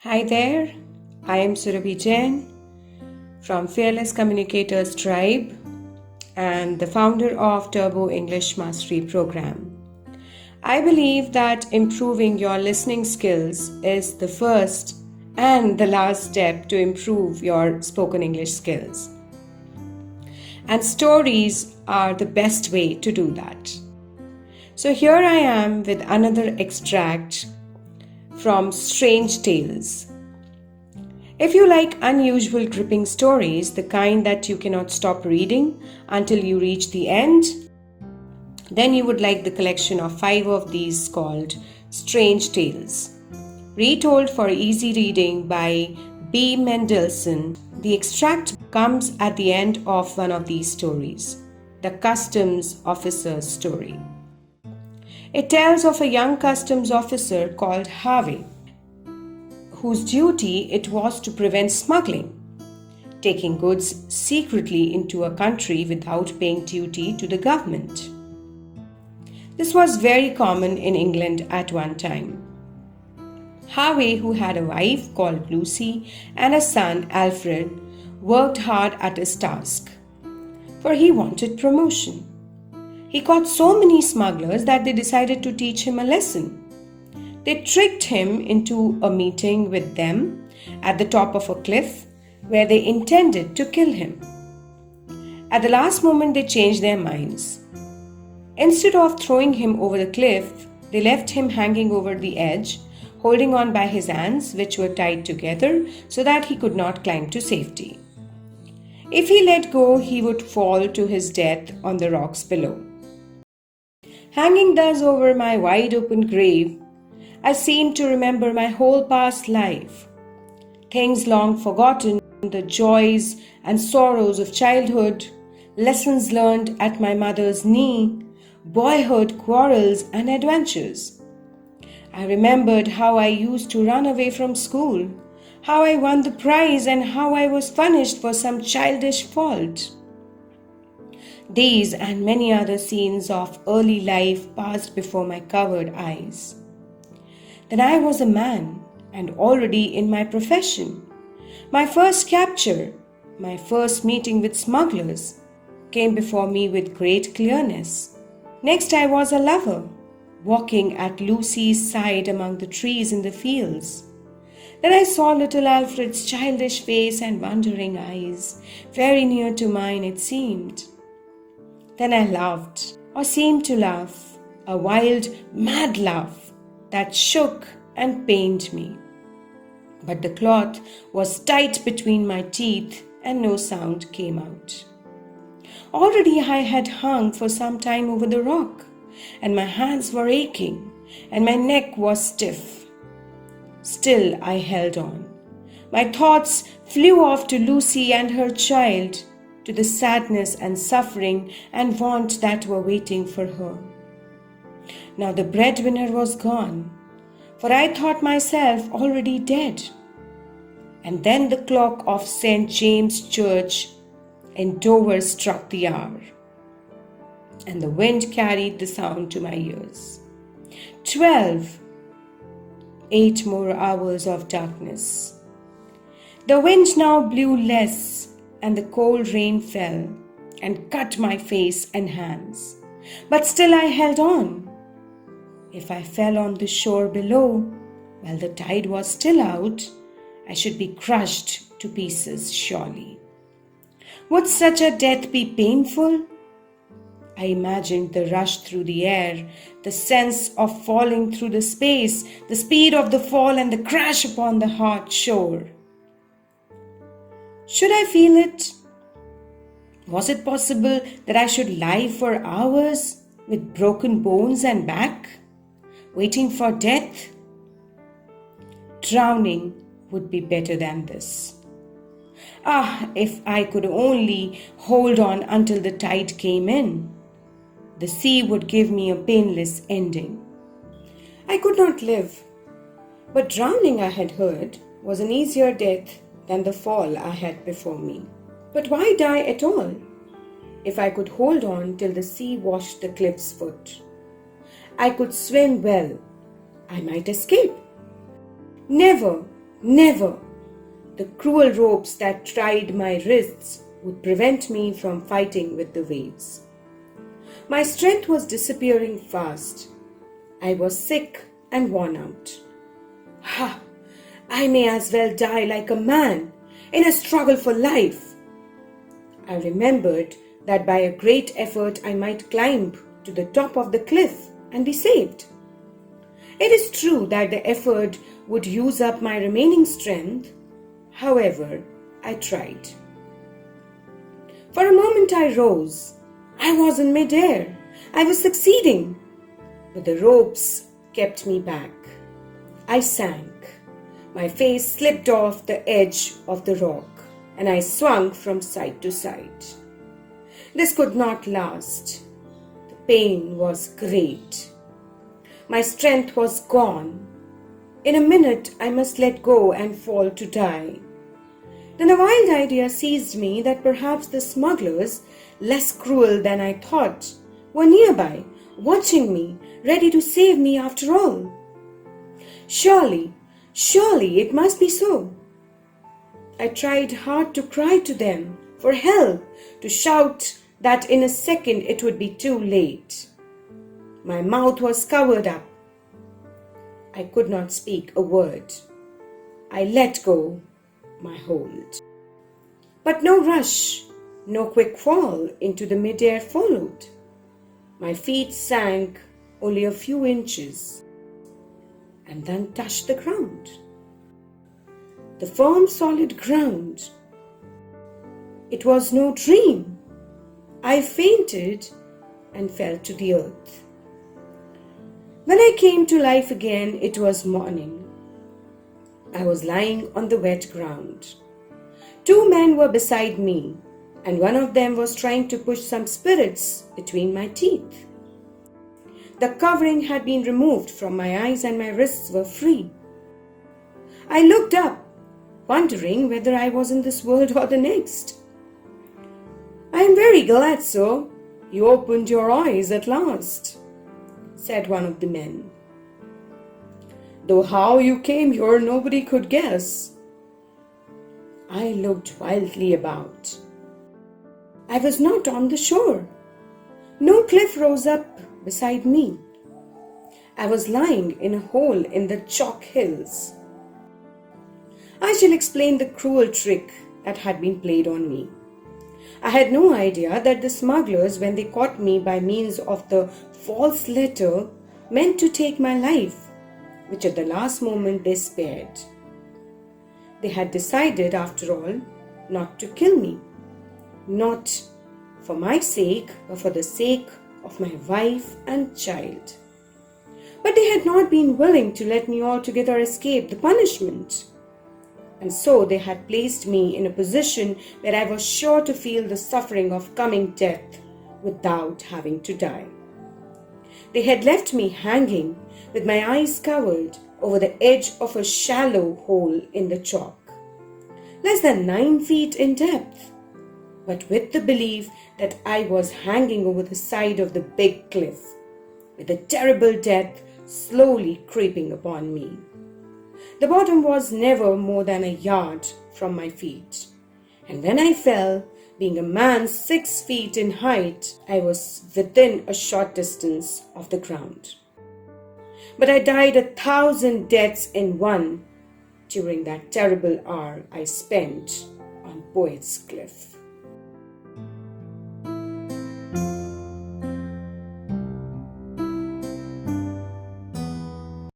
Hi there, I am Surabhi Jain from Fearless Communicators tribe and the founder of Turbo English Mastery Program. I believe that improving your listening skills is the first and the last step to improve your spoken English skills. And stories are the best way to do that. So here I am with another extract from Strange Tales. If you like unusual gripping stories, the kind that you cannot stop reading until you reach the end, then you would like the collection of 5 of these called Strange Tales. Retold for easy reading by B. Mendelssohn, the extract comes at the end of one of these stories, the Customs Officer's Story. It tells of a young customs officer called Harvey, whose duty it was to prevent smuggling, taking goods secretly into a country without paying duty to the government. This was very common in England at one time. Harvey, who had a wife called Lucy and a son, Alfred, worked hard at his task, for he wanted promotion. He caught so many smugglers that they decided to teach him a lesson. They tricked him into a meeting with them at the top of a cliff where they intended to kill him. At the last moment, they changed their minds. Instead of throwing him over the cliff, they left him hanging over the edge, holding on by his hands, which were tied together so that he could not climb to safety. If he let go, he would fall to his death on the rocks below. Hanging thus over my wide open grave, I seem to remember my whole past life. Things long forgotten, the joys and sorrows of childhood, lessons learned at my mother's knee, boyhood quarrels and adventures. I remembered how I used to run away from school, how I won the prize and how I was punished for some childish fault. These and many other scenes of early life passed before my covered eyes. Then I was a man and already in my profession. My first capture, my first meeting with smugglers, came before me with great clearness. Next I was a lover, walking at Lucy's side among the trees in the fields. Then I saw little Alfred's childish face and wondering eyes, very near to mine it seemed. Then I laughed, or seemed to laugh, a wild, mad laugh that shook and pained me. But the cloth was tight between my teeth and no sound came out. Already I had hung for some time over the rock, and my hands were aching, and my neck was stiff. Still I held on. My thoughts flew off to Lucy and her child, to the sadness and suffering and want that were waiting for her. Now the breadwinner was gone, for I thought myself already dead. And then the clock of St. James' Church in Dover struck the hour, and the wind carried the sound to my ears. 12. 8 more hours of darkness. The wind now blew less, and the cold rain fell and cut my face and hands. But still I held on. If I fell on the shore below, while the tide was still out, I should be crushed to pieces surely. Would such a death be painful? I imagined the rush through the air, the sense of falling through the space, the speed of the fall and the crash upon the hard shore. Should I feel it? Was it possible that I should lie for hours with broken bones and back, waiting for death? Drowning would be better than this. Ah, if I could only hold on until the tide came in. The sea would give me a painless ending. I could not live, but drowning, I had heard, was an easier death than the fall I had before me. But why die at all? If I could hold on till the sea washed the cliff's foot, I could swim well. I might escape. Never, Never! The cruel ropes that tied my wrists would prevent me from fighting with the waves. My strength was disappearing fast. I was sick and worn out. Ha! I may as well die like a man in a struggle for life. I remembered that by a great effort I might climb to the top of the cliff and be saved. It is true that the effort would use up my remaining strength. However, I tried. For a moment I rose. I was in mid-air. I was succeeding. But the ropes kept me back. I sank. My face slipped off the edge of the rock and I swung from side to side. This could not last. The pain was great. My strength was gone. In a minute I must let go and fall to die. Then a wild idea seized me that perhaps the smugglers, less cruel than I thought, were nearby, watching me, ready to save me after all. Surely it must be so. I tried hard to cry to them for help, to shout that in a second it would be too late. My mouth was covered up. I could not speak a word. I let go my hold. But no rush, no quick fall into the mid-air followed. My feet sank only a few inches and then touched the ground. The firm, solid ground. It was no dream. I fainted and fell to the earth. When I came to life again, it was morning. I was lying on the wet ground. 2 men were beside me, and one of them was trying to push some spirits between my teeth. The covering had been removed from my eyes and my wrists were free. I looked up, wondering whether I was in this world or the next. "I am very glad, sir, you opened your eyes at last," said one of the men. "Though how you came here nobody could guess." I looked wildly about. I was not on the shore. No cliff rose up beside me. I was lying in a hole in the chalk hills. I shall explain the cruel trick that had been played on me. I had no idea that the smugglers, when they caught me by means of the false letter, meant to take my life, which at the last moment they spared. They had decided, after all, not to kill me. Not for my sake, but for the sake of my wife and child. But they had not been willing to let me altogether escape the punishment. And so they had placed me in a position where I was sure to feel the suffering of coming death without having to die. They had left me hanging with my eyes covered over the edge of a shallow hole in the chalk, less than 9 feet in depth, but with the belief that I was hanging over the side of the big cliff, with a terrible death slowly creeping upon me. The bottom was never more than a yard from my feet, and when I fell, being a man 6 feet in height, I was within a short distance of the ground. But I died 1,000 deaths in one during that terrible hour I spent on Poet's Cliff.